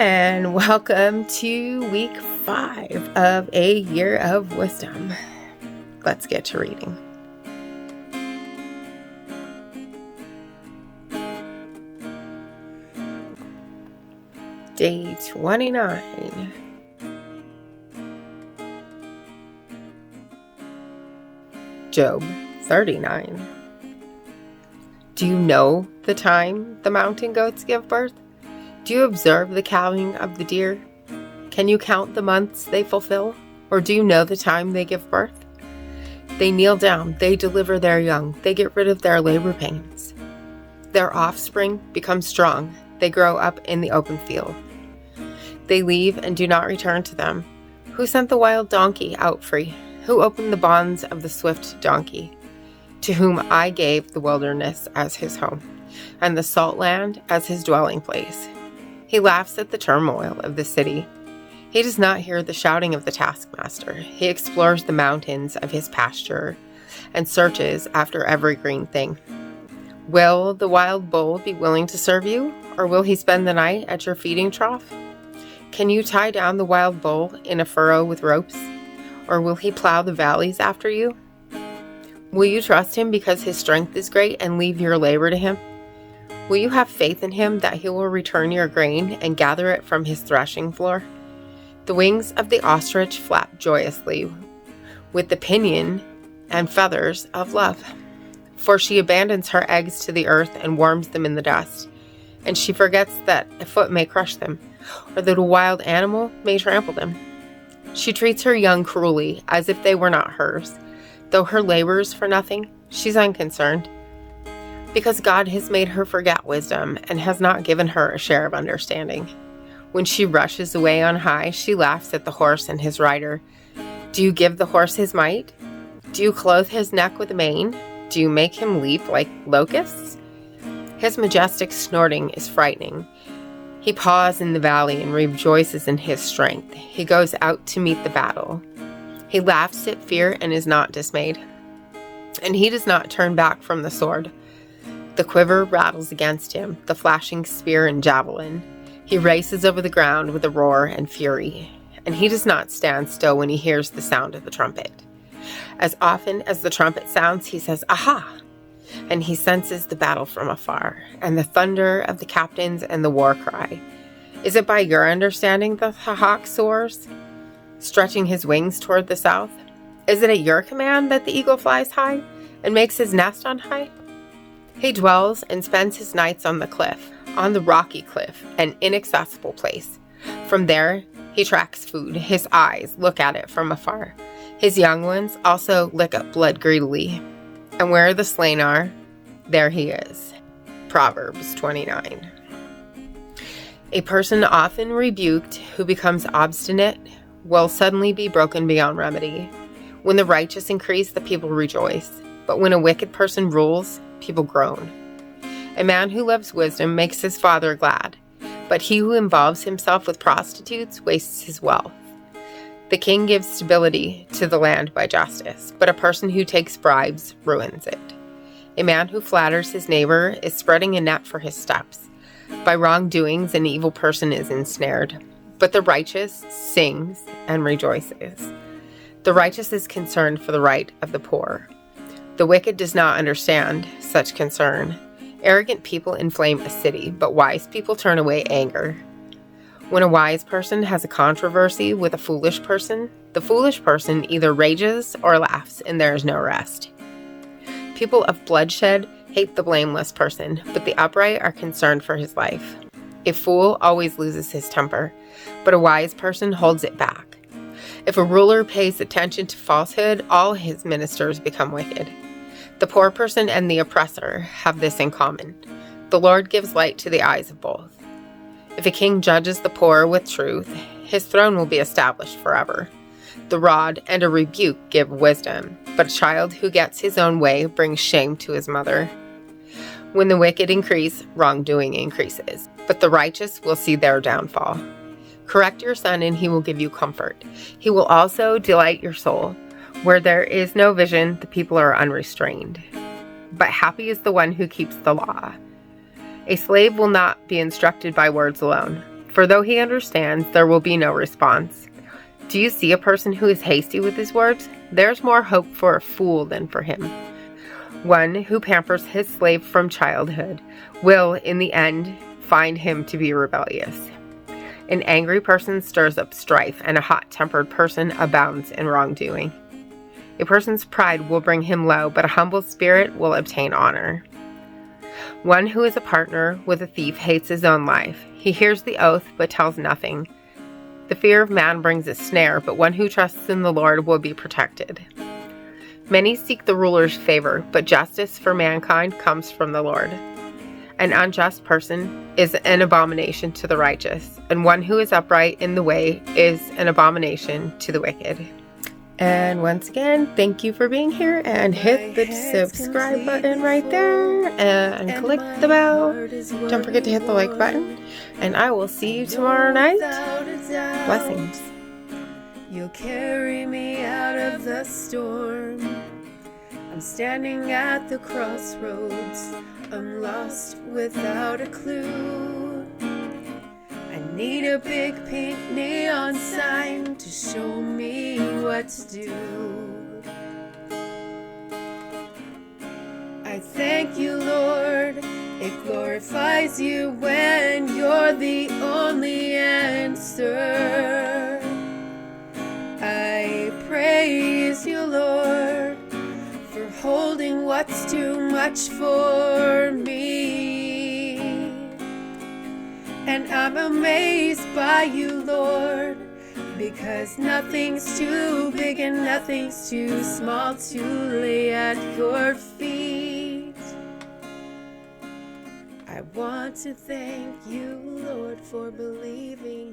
And welcome to week 5 of a year of wisdom. Let's get to reading. Day 29. Job 39. Do you know the time the mountain goats give birth? Do you observe the calving of the deer? Can you count the months they fulfill? Or do you know the time they give birth? They kneel down, they deliver their young, they get rid of their labor pains. Their offspring become strong, they grow up in the open field. They leave and do not return to them. Who sent the wild donkey out free? Who opened the bonds of the swift donkey? To whom I gave the wilderness as his home, and the salt land as his dwelling place. He laughs at the turmoil of the city. He does not hear the shouting of the taskmaster. He explores the mountains of his pasture and searches after every green thing. Will the wild bull be willing to serve you, or will he spend the night at your feeding trough? Can you tie down the wild bull in a furrow with ropes, or will he plow the valleys after you? Will you trust him because his strength is great and leave your labor to him? Will you have faith in him that he will return your grain and gather it from his threshing floor? The wings of the ostrich flap joyously with the pinion and feathers of love. For she abandons her eggs to the earth and warms them in the dust. And she forgets that a foot may crush them, or that a wild animal may trample them. She treats her young cruelly, as if they were not hers. Though her labors for nothing, she's unconcerned. Because God has made her forget wisdom and has not given her a share of understanding. When she rushes away on high, she laughs at the horse and his rider. Do you give the horse his might? Do you clothe his neck with a mane? Do you make him leap like locusts? His majestic snorting is frightening. He paws in the valley and rejoices in his strength. He goes out to meet the battle. He laughs at fear and is not dismayed. And he does not turn back from the sword. The quiver rattles against him, the flashing spear and javelin. He races over the ground with a roar and fury. And he does not stand still when he hears the sound of the trumpet. As often as the trumpet sounds, he says, "Aha!" And he senses the battle from afar, and the thunder of the captains and the war cry. Is it by your understanding that the hawk soars, stretching his wings toward the south? Is it at your command that the eagle flies high and makes his nest on high? He dwells and spends his nights on the cliff, on the rocky cliff, an inaccessible place. From there, he tracks food. His eyes look at it from afar. His young ones also lick up blood greedily. And where the slain are, there he is. Proverbs 29. A person often rebuked who becomes obstinate will suddenly be broken beyond remedy. When the righteous increase, the people rejoice. But when a wicked person rules, people groan. A man who loves wisdom makes his father glad, but he who involves himself with prostitutes wastes his wealth. The king gives stability to the land by justice, but a person who takes bribes ruins it. A man who flatters his neighbor is spreading a net for his steps. By wrongdoings, an evil person is ensnared, but the righteous sings and rejoices. The righteous is concerned for the right of the poor. The wicked does not understand such concern. Arrogant people inflame a city, but wise people turn away anger. When a wise person has a controversy with a foolish person, the foolish person either rages or laughs, and there is no rest. People of bloodshed hate the blameless person, but the upright are concerned for his life. A fool always loses his temper, but a wise person holds it back. If a ruler pays attention to falsehood, all his ministers become wicked. The poor person and the oppressor have this in common. The Lord gives light to the eyes of both. If a king judges the poor with truth, his throne will be established forever. The rod and a rebuke give wisdom, but a child who gets his own way brings shame to his mother. When the wicked increase, wrongdoing increases, but the righteous will see their downfall. Correct your son and he will give you comfort. He will also delight your soul. Where there is no vision, the people are unrestrained. But happy is the one who keeps the law. A slave will not be instructed by words alone. For though he understands, there will be no response. Do you see a person who is hasty with his words? There's more hope for a fool than for him. One who pampers his slave from childhood will, in the end, find him to be rebellious. An angry person stirs up strife, and a hot-tempered person abounds in wrongdoing. A person's pride will bring him low, but a humble spirit will obtain honor. One who is a partner with a thief hates his own life. He hears the oath, but tells nothing. The fear of man brings a snare, but one who trusts in the Lord will be protected. Many seek the ruler's favor, but justice for mankind comes from the Lord. An unjust person is an abomination to the righteous, and one who is upright in the way is an abomination to the wicked. And once again, thank you for being here, and hit the subscribe button right there and click the bell. Don't forget to hit the like button, and I will see you tomorrow night. Blessings. You'll carry me out of the storm. I'm standing at the crossroads. I'm lost without a clue. I need a big pink neon sign to show me what to do. I thank you, Lord. It glorifies you when you're the only answer. I praise you, Lord, for holding what's too much for me. And I'm amazed by you, Lord, because nothing's too big and nothing's too small to lay at your feet. I want to thank you, Lord, for believing